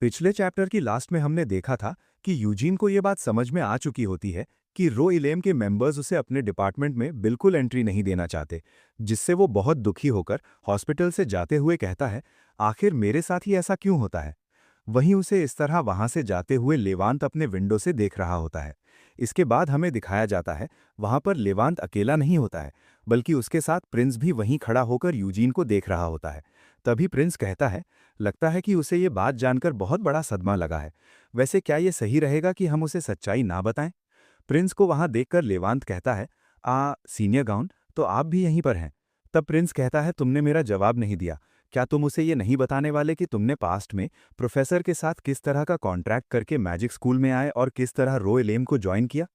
पिछले चैप्टर की लास्ट में हमने देखा था कि यूजीन को ये बात समझ में आ चुकी होती है कि रो इलेम के मेंबर्स उसे अपने डिपार्टमेंट में बिल्कुल एंट्री नहीं देना चाहते, जिससे वो बहुत दुखी होकर हॉस्पिटल से जाते हुए कहता है, आखिर मेरे साथ ही ऐसा क्यों होता है। वहीं उसे इस तरह वहां से जाते हुए लेवांत अपने विंडो से देख रहा होता है। इसके बाद हमें दिखाया जाता है वहां पर लेवांत अकेला नहीं होता है, बल्कि उसके साथ प्रिंस भी वहीं खड़ा होकर यूजीन को देख रहा होता है। तभी प्रिंस कहता है, लगता है कि उसे ये बात जानकर बहुत बड़ा सदमा लगा है। वैसे क्या ये सही रहेगा कि हम उसे सच्चाई ना बताएं? प्रिंस को वहां देखकर लेवांत कहता है, सीनियर गाउन, तो आप भी यहीं पर हैं। तब प्रिंस कहता है, तुमने मेरा जवाब नहीं दिया। क्या तुम उसे ये नहीं बताने वाले कि तुमने पास्ट में प्रोफेसर के साथ किस तरह का कॉन्ट्रैक्ट करके मैजिक स्कूल में आए और किस तरह रो एलेम को ज्वाइन किया?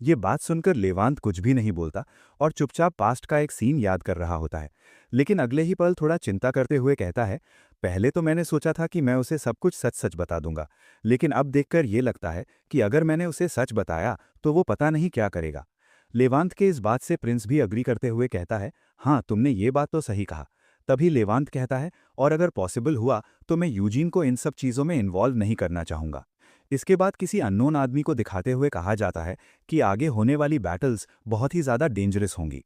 ये बात सुनकर लेवांत कुछ भी नहीं बोलता और चुपचाप पास्ट का एक सीन याद कर रहा होता है। लेकिन अगले ही पल थोड़ा चिंता करते हुए कहता है, पहले तो मैंने सोचा था कि मैं उसे सब कुछ सच सच बता दूंगा, लेकिन अब देखकर ये लगता है कि अगर मैंने उसे सच बताया तो वो पता नहीं क्या करेगा। लेवांत के इस बात से प्रिंस भी अग्री करते हुए कहता है, हाँ तुमने ये बात तो सही कहा। तभी लेवांत कहता है, और अगर पॉसिबल हुआ तो मैं यूजीन को इन सब चीज़ों में इन्वॉल्व नहीं करना चाहूंगा। इसके बाद किसी अननोन आदमी को दिखाते हुए कहा जाता है कि आगे होने वाली बैटल्स बहुत ही ज़्यादा डेंजरस होंगी।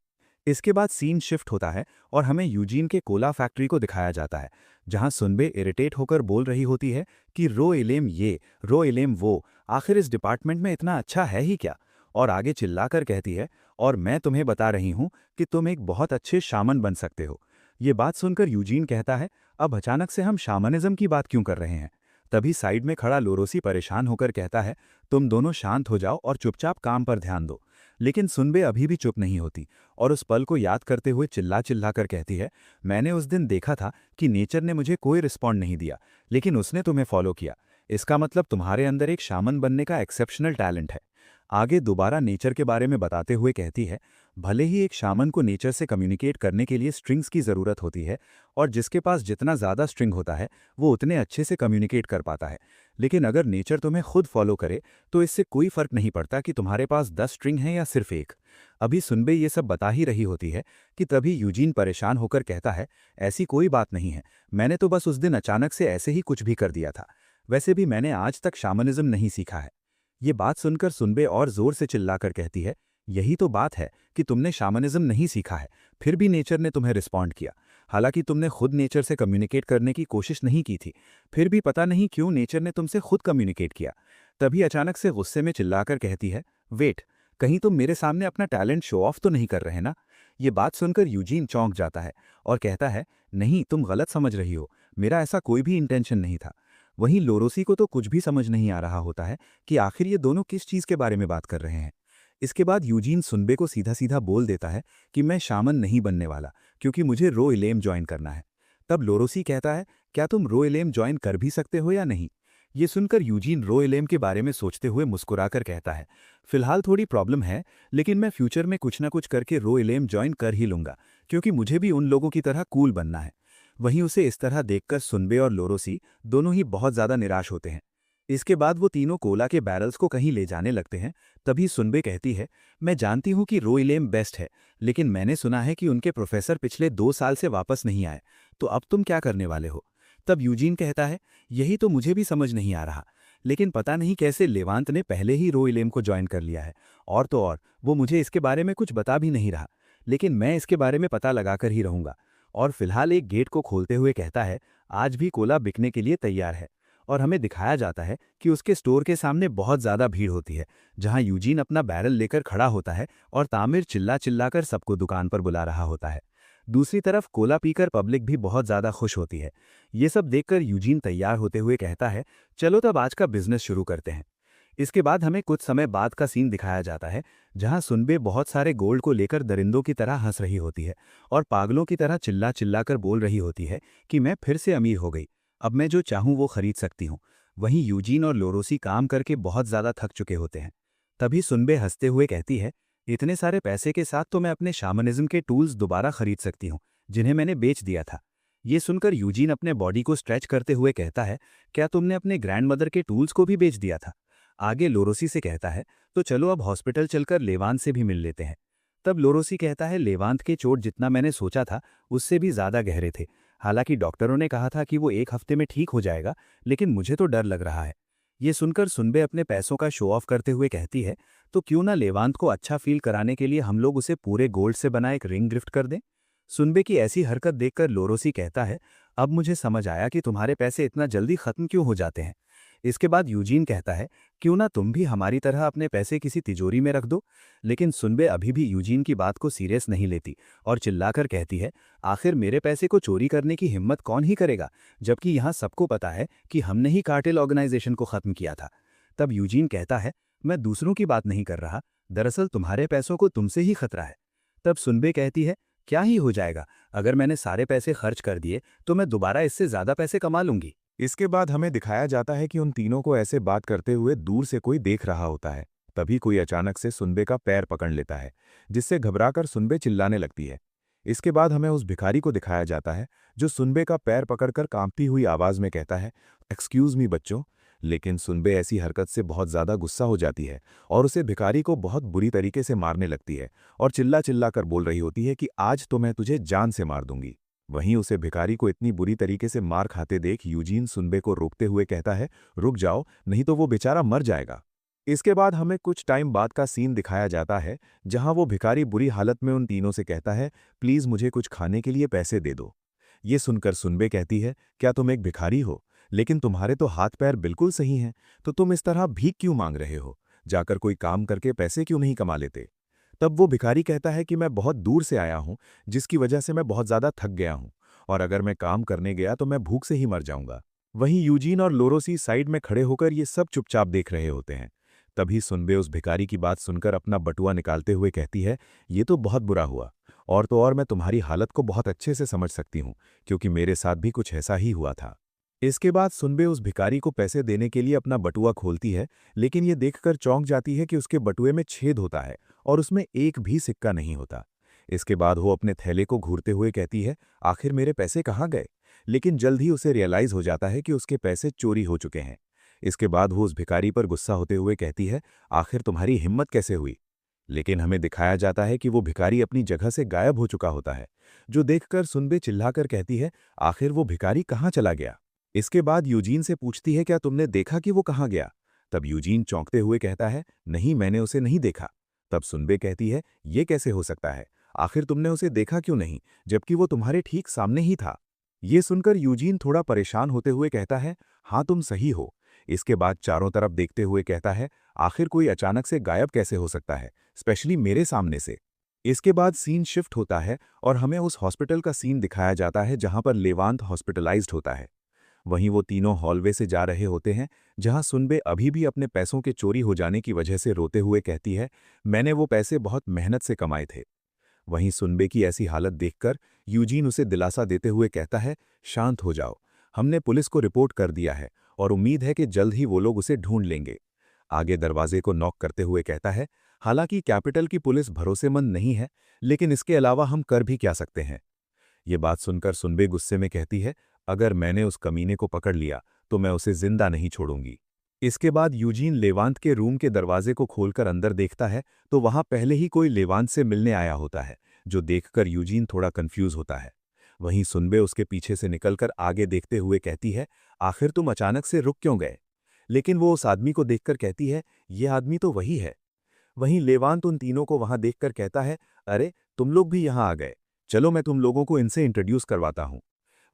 इसके बाद सीन शिफ्ट होता है और हमें यूजीन के कोला फैक्ट्री को दिखाया जाता है, जहां सुनबे इरिटेट होकर बोल रही होती है कि रो एलेम ये, रो एलेम वो, आखिर इस डिपार्टमेंट में इतना अच्छा है ही क्या। और आगे चिल्लाकर कहती है, और मैं तुम्हें बता रही हूं कि तुम एक बहुत अच्छे शामन बन सकते हो। ये बात सुनकर यूजीन कहता है, अब अचानक से हम शामनिज्म की बात क्यों कर रहे हैं? तभी साइड में खड़ा लोरोसी परेशान होकर कहता है, तुम दोनों शांत हो जाओ और चुपचाप काम पर ध्यान दो। लेकिन सुनबे अभी भी चुप नहीं होती और उस पल को याद करते हुए चिल्ला चिल्ला कर कहती है, मैंने उस दिन देखा था कि नेचर ने मुझे कोई रिस्पॉन्ड नहीं दिया, लेकिन उसने तुम्हें फॉलो किया। इसका मतलब तुम्हारे अंदर एक शामन बनने का एक्सेप्शनल टैलेंट है। आगे दोबारा नेचर के बारे में बताते हुए कहती है, भले ही एक शामन को नेचर से कम्युनिकेट करने के लिए स्ट्रिंग्स की ज़रूरत होती है, और जिसके पास जितना ज़्यादा स्ट्रिंग होता है वो उतने अच्छे से कम्युनिकेट कर पाता है, लेकिन अगर नेचर तुम्हें खुद फॉलो करे तो इससे कोई फर्क नहीं पड़ता कि तुम्हारे पास 10 स्ट्रिंग हैं या सिर्फ एक। अभी सुनबे ये सब बता ही रही होती है कि तभी यूजीन परेशान होकर कहता है, ऐसी कोई बात नहीं है, मैंने तो बस उस दिन अचानक से ऐसे ही कुछ भी कर दिया था। वैसे भी मैंने आज तक शामनिज्म नहीं सीखा है। ये बात सुनकर सुनबे और जोर से चिल्लाकर कहती है, यही तो बात है कि तुमने शामनिज्म नहीं सीखा है, फिर भी नेचर ने तुम्हें रिस्पॉन्ड किया। हालांकि तुमने खुद नेचर से कम्युनिकेट करने की कोशिश नहीं की थी, फिर भी पता नहीं क्यों नेचर ने तुमसे खुद कम्युनिकेट किया। तभी अचानक से गुस्से में चिल्लाकर कहती है, वेट, कहीं तुम मेरे सामने अपना टैलेंट शो ऑफ तो नहीं कर रहे ना? ये बात सुनकर यूजीन चौंक जाता है और कहता है, नहीं तुम गलत समझ रही हो, मेरा ऐसा कोई भी इंटेंशन नहीं था। वहीं लोरोसी को तो कुछ भी समझ नहीं आ रहा होता है कि आखिर ये दोनों किस चीज़ के बारे में बात कर रहे हैं। इसके बाद यूजीन सुनबे को सीधा सीधा बोल देता है कि मैं शामन नहीं बनने वाला, क्योंकि मुझे रो इलेम ज्वाइन करना है। तब लोरोसी कहता है, क्या तुम रो इलेम ज्वाइन कर भी सकते हो या नहीं? ये सुनकर यूजीन रो इलेम के बारे में सोचते हुए मुस्कुराकर कहता है, फिलहाल थोड़ी प्रॉब्लम है, लेकिन मैं फ्यूचर में कुछ ना कुछ करके रो इलेम ज्वाइन कर ही लूंगा, क्योंकि मुझे भी उन लोगों की तरह कूल बनना है। वहीं उसे इस तरह देखकर सुनबे और लोरोसी दोनों ही बहुत ज्यादा निराश होते हैं। इसके बाद वो तीनों कोला के बैरल्स को कहीं ले जाने लगते हैं। तभी सुनबे कहती है, मैं जानती हूँ कि रो इलेम बेस्ट है, लेकिन मैंने सुना है कि उनके प्रोफेसर पिछले 2 साल से वापस नहीं आए, तो अब तुम क्या करने वाले हो? तब यूजीन कहता है, यही तो मुझे भी समझ नहीं आ रहा, लेकिन पता नहीं कैसे लेवांत ने पहले ही रो इलेम को ज्वाइन कर लिया है, और तो और वो मुझे इसके बारे में कुछ बता भी नहीं रहा, लेकिन मैं इसके बारे में पता लगाकर ही रहूंगा। और फिलहाल एक गेट को खोलते हुए कहता है, आज भी कोला बिकने के लिए तैयार है। और हमें दिखाया जाता है कि उसके स्टोर के सामने बहुत ज़्यादा भीड़ होती है, जहां यूजीन अपना बैरल लेकर खड़ा होता है और तामिर चिल्ला चिल्लाकर सबको दुकान पर बुला रहा होता है। दूसरी तरफ कोला पीकर पब्लिक भी बहुत ज़्यादा खुश होती है। ये सब देखकर यूजीन तैयार होते हुए कहता है, चलो तब आज का बिजनेस शुरू करते हैं। इसके बाद हमें कुछ समय बाद का सीन दिखाया जाता है, जहां सुनबे बहुत सारे गोल्ड को लेकर दरिंदों की तरह हंस रही होती है और पागलों की तरह चिल्ला चिल्लाकर बोल रही होती है कि मैं फिर से अमीर हो गई, अब मैं जो चाहूं वो खरीद सकती हूं। वहीं यूजीन और लोरोसी काम करके बहुत ज्यादा थक चुके होते हैं। तभी सुनबे हंसते हुए कहती है, इतने सारे पैसे के साथ तो मैं अपने शामनिज्म के टूल्स दोबारा खरीद सकती हूँ, जिन्हें मैंने बेच दिया था। ये सुनकर यूजीन अपने बॉडी को स्ट्रेच करते हुए कहता है, क्या तुमने अपने ग्रैंडमदर के टूल्स को भी बेच दिया था? आगे लोरोसी से कहता है, तो चलो अब हॉस्पिटल चलकर लेवांत से भी मिल लेते हैं। तब लोरोसी कहता है, लेवांत के चोट जितना मैंने सोचा था उससे भी ज्यादा गहरे थे। हालांकि डॉक्टरों ने कहा था कि वो 1 हफ्ते में ठीक हो जाएगा, लेकिन मुझे तो डर लग रहा है। ये सुनकर सुनबे अपने पैसों का शो ऑफ करते हुए कहती है, तो क्यों ना लेवांत को अच्छा फील कराने के लिए हम लोग उसे पूरे गोल्ड से बना एक रिंग गिफ्ट कर दें। सुनबे की ऐसी हरकत देखकर लोरोसी कहता है, अब मुझे समझ आया कि तुम्हारे पैसे इतना जल्दी खत्म क्यों हो जाते हैं। इसके बाद यूजीन कहता है, क्यों ना तुम भी हमारी तरह अपने पैसे किसी तिजोरी में रख दो। लेकिन सुनबे अभी भी यूजीन की बात को सीरियस नहीं लेती और चिल्लाकर कहती है, आखिर मेरे पैसे को चोरी करने की हिम्मत कौन ही करेगा, जबकि यहाँ सबको पता है कि हमने ही कार्टेल ऑर्गेनाइजेशन को खत्म किया था। तब यूजीन कहता है, मैं दूसरों की बात नहीं कर रहा, दरअसल तुम्हारे पैसों को तुमसे ही खतरा है। तब सुनबे कहती है, क्या ही हो जाएगा, अगर मैंने सारे पैसे खर्च कर दिए तो मैं दोबारा इससे ज्यादा पैसे कमा लूंगी। इसके बाद हमें दिखाया जाता है कि उन तीनों को ऐसे बात करते हुए दूर से कोई देख रहा होता है। तभी कोई अचानक से सुनबे का पैर पकड़ लेता है, जिससे घबराकर सुनबे चिल्लाने लगती है। इसके बाद हमें उस भिखारी को दिखाया जाता है, जो सुनबे का पैर पकड़कर कांपती हुई आवाज में कहता है, एक्सक्यूज मी बच्चों। लेकिन सुनबे ऐसी हरकत से बहुत ज्यादा गुस्सा हो जाती है और उसे भिखारी को बहुत बुरी तरीके से मारने लगती है और चिल्ला चिल्ला कर बोल रही होती है कि आज तो मैं तुझे जान से मार दूंगी। वहीं उसे भिखारी को इतनी बुरी तरीके से मार खाते देख यूजीन सुनबे को रोकते हुए कहता है, रुक जाओ, नहीं तो वो बेचारा मर जाएगा। इसके बाद हमें कुछ टाइम बाद का सीन दिखाया जाता है, जहां वो भिखारी बुरी हालत में उन तीनों से कहता है, प्लीज मुझे कुछ खाने के लिए पैसे दे दो। ये सुनकर सुनबे कहती है, क्या तुम एक भिखारी हो? लेकिन तुम्हारे तो हाथ पैर बिल्कुल सही हैं, तो तुम इस तरह भीख क्यों मांग रहे हो? जाकर कोई काम करके पैसे क्यों नहीं कमा लेते? तब वो भिखारी कहता है कि मैं बहुत दूर से आया हूं, जिसकी वजह से मैं बहुत ज्यादा थक गया हूं, और अगर मैं काम करने गया तो मैं भूख से ही मर जाऊंगा। वहीं यूजीन और लोरोसी साइड में खड़े होकर ये सब चुपचाप देख रहे होते हैं। तभी सुनबे उस भिखारी की बात सुनकर अपना बटुआ निकालते हुए कहती है, ये तो बहुत बुरा हुआ, और तो और मैं तुम्हारी हालत को बहुत अच्छे से समझ सकती हूँ, क्योंकि मेरे साथ भी कुछ ऐसा ही हुआ था। इसके बाद सुनबे उस भिखारी को पैसे देने के लिए अपना बटुआ खोलती है, लेकिन ये देखकर चौंक जाती है कि उसके बटुए में छेद होता है और उसमें एक भी सिक्का नहीं होता। इसके बाद वो अपने थैले को घूरते हुए कहती है, आखिर मेरे पैसे कहाँ गए? लेकिन जल्द ही उसे रियलाइज हो जाता है कि उसके पैसे चोरी हो चुके हैं। इसके बाद वो उस भिखारी पर गुस्सा होते हुए कहती है, आखिर तुम्हारी हिम्मत कैसे हुई? लेकिन हमें दिखाया जाता है कि वो भिखारी अपनी जगह से गायब हो चुका होता है, जो देखकर सुनबे चिल्लाकर कहती है, आखिर वो भिखारी कहाँ चला गया? इसके बाद यूजीन से पूछती है, क्या तुमने देखा कि वो कहाँ गया? तब यूजीन चौंकते हुए कहता है, नहीं, मैंने उसे नहीं देखा। तब सुनबे कहती है, ये कैसे हो सकता है? आखिर तुमने उसे देखा क्यों नहीं, जबकि वो तुम्हारे ठीक सामने ही था? ये सुनकर यूजीन थोड़ा परेशान होते हुए कहता है, हाँ तुम सही हो। इसके बाद चारों तरफ देखते हुए कहता है, आखिर कोई अचानक से गायब कैसे हो सकता है, स्पेशली मेरे सामने से। इसके बाद सीन शिफ्ट होता है और हमें उस हॉस्पिटल का सीन दिखाया जाता है जहां पर लेवांत हॉस्पिटलाइज्ड होता है। वहीं वो तीनों हॉलवे से जा रहे होते हैं, जहां सुनबे अभी भी अपने पैसों के चोरी हो जाने की वजह से रोते हुए कहती है, मैंने वो पैसे बहुत मेहनत से कमाए थे। वहीं सुनबे की ऐसी हालत देखकर यूजीन उसे दिलासा देते हुए कहता है, शांत हो जाओ, हमने पुलिस को रिपोर्ट कर दिया है और उम्मीद है कि जल्द ही वो लोग उसे ढूंढ लेंगे। आगे दरवाजे को नॉक करते हुए कहता है, हालांकि कैपिटल की पुलिस भरोसेमंद नहीं है, लेकिन इसके अलावा हम कर भी क्या सकते हैं? ये बात सुनकर सुनबे गुस्से में कहती है, अगर मैंने उस कमीने को पकड़ लिया तो मैं उसे जिंदा नहीं छोड़ूंगी। इसके बाद यूजीन लेवांत के रूम के दरवाजे को खोलकर अंदर देखता है तो वहां पहले ही कोई लेवांत से मिलने आया होता है, जो देखकर यूजीन थोड़ा कंफ्यूज होता है। वहीं सुनबे उसके पीछे से निकलकर आगे देखते हुए कहती है, आखिर तुम अचानक से रुक क्यों गए? लेकिन वो उस आदमी को देखकर कहती है, ये आदमी तो वही है। वहीं लेवांत उन तीनों को वहां देखकर कहता है, अरे तुम लोग भी यहां आ गए, चलो मैं तुम लोगों को इनसे इंट्रोड्यूस करवाता हूं।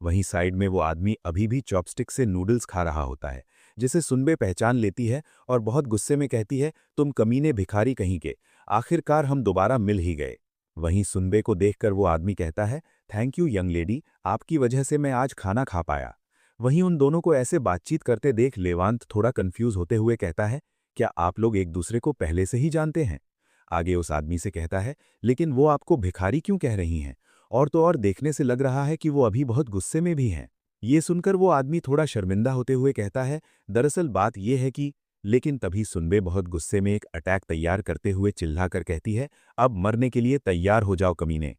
वहीं साइड में वो आदमी अभी भी चॉपस्टिक से नूडल्स खा रहा होता है, जिसे सुनबे पहचान लेती है और बहुत गुस्से में कहती है, तुम कमीने भिखारी कहीं के, आखिरकार हम दोबारा मिल ही गए। वहीं सुनबे को देखकर वो आदमी कहता है, थैंक यू यंग लेडी, आपकी वजह से मैं आज खाना खा पाया। वहीं उन दोनों को ऐसे बातचीत करते देख लेवांत थोड़ा कंफ्यूज होते हुए कहता है, क्या आप लोग एक दूसरे को पहले से ही जानते हैं? आगे उस आदमी से कहता है, लेकिन वो आपको भिखारी क्यों कह रही हैं? और तो और देखने से लग रहा है कि वो अभी बहुत गुस्से में भी हैं। ये सुनकर वो आदमी थोड़ा शर्मिंदा होते हुए कहता है, दरअसल बात ये है कि। लेकिन तभी सुनबे बहुत गुस्से में एक अटैक तैयार करते हुए चिल्लाकर कहती है, अब मरने के लिए तैयार हो जाओ कमीने।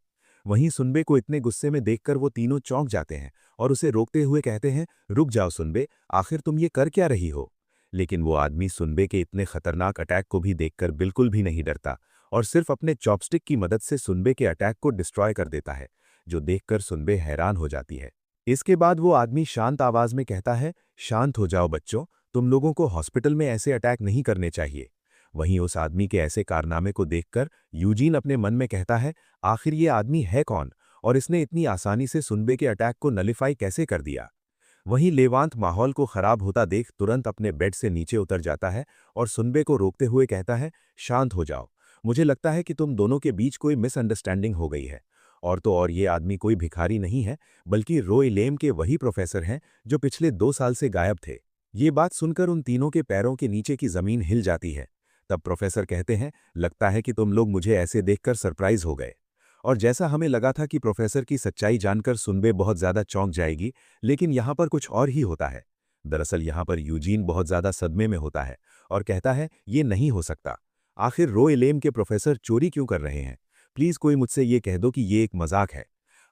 वहीं सुनबे को इतने गुस्से में देखकर वो तीनों चौंक जाते हैं और उसे रोकते हुए कहते हैं, रुक जाओ सुनबे, आखिर तुम ये कर क्या रही हो? लेकिन वो आदमी सुनबे के इतने खतरनाक अटैक को भी देखकर बिल्कुल भी नहीं डरता और सिर्फ अपने चॉपस्टिक की मदद से सुनबे के अटैक को डिस्ट्रॉय कर देता है, जो देखकर सुनबे हैरान हो जाती है। इसके बाद वो आदमी शांत आवाज में कहता है, शांत हो जाओ बच्चों, तुम लोगों को हॉस्पिटल में ऐसे अटैक नहीं करने चाहिए। वहीं उस आदमी के ऐसे कारनामे को देखकर यूजीन अपने मन में कहता है, आखिर ये आदमी है कौन और इसने इतनी आसानी से सुनबे के अटैक को नलिफाई कैसे कर दिया। वहीं लेवांत माहौल को खराब होता देख तुरंत अपने बेड से नीचे उतर जाता है और सुनबे को रोकते हुए कहता है, शांत हो जाओ, मुझे लगता है कि तुम दोनों के बीच कोई मिसअंडरस्टैंडिंग हो गई है। और तो और ये आदमी कोई भिखारी नहीं है, बल्कि रो इलेम के वही प्रोफेसर हैं जो पिछले 2 साल से गायब थे। ये बात सुनकर उन तीनों के पैरों के नीचे की जमीन हिल जाती है। तब प्रोफेसर कहते हैं, लगता है कि तुम लोग मुझे ऐसे देखकर सरप्राइज हो गए। और जैसा हमें लगा था कि प्रोफेसर की सच्चाई जानकर सुनबे बहुत ज्यादा चौंक जाएगी, लेकिन यहाँ पर कुछ और ही होता है। दरअसल यहाँ पर यूजीन बहुत ज्यादा सदमे में होता है और कहता है, ये नहीं हो सकता। आखिर रो इलेम के प्रोफेसर चोरी क्यों कर रहे हैं? प्लीज कोई मुझसे ये कह दो कि ये एक मजाक है।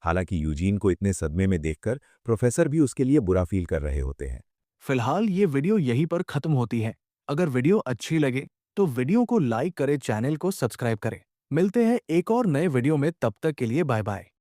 हालांकि यूजीन को इतने सदमे में देखकर प्रोफेसर भी उसके लिए बुरा फील कर रहे होते हैं। फिलहाल ये वीडियो यहीं पर खत्म होती है। अगर वीडियो अच्छी लगे तो वीडियो को लाइक करें, चैनल को सब्सक्राइब करें। मिलते हैं एक और नए वीडियो में, तब तक के लिए बाय बाय।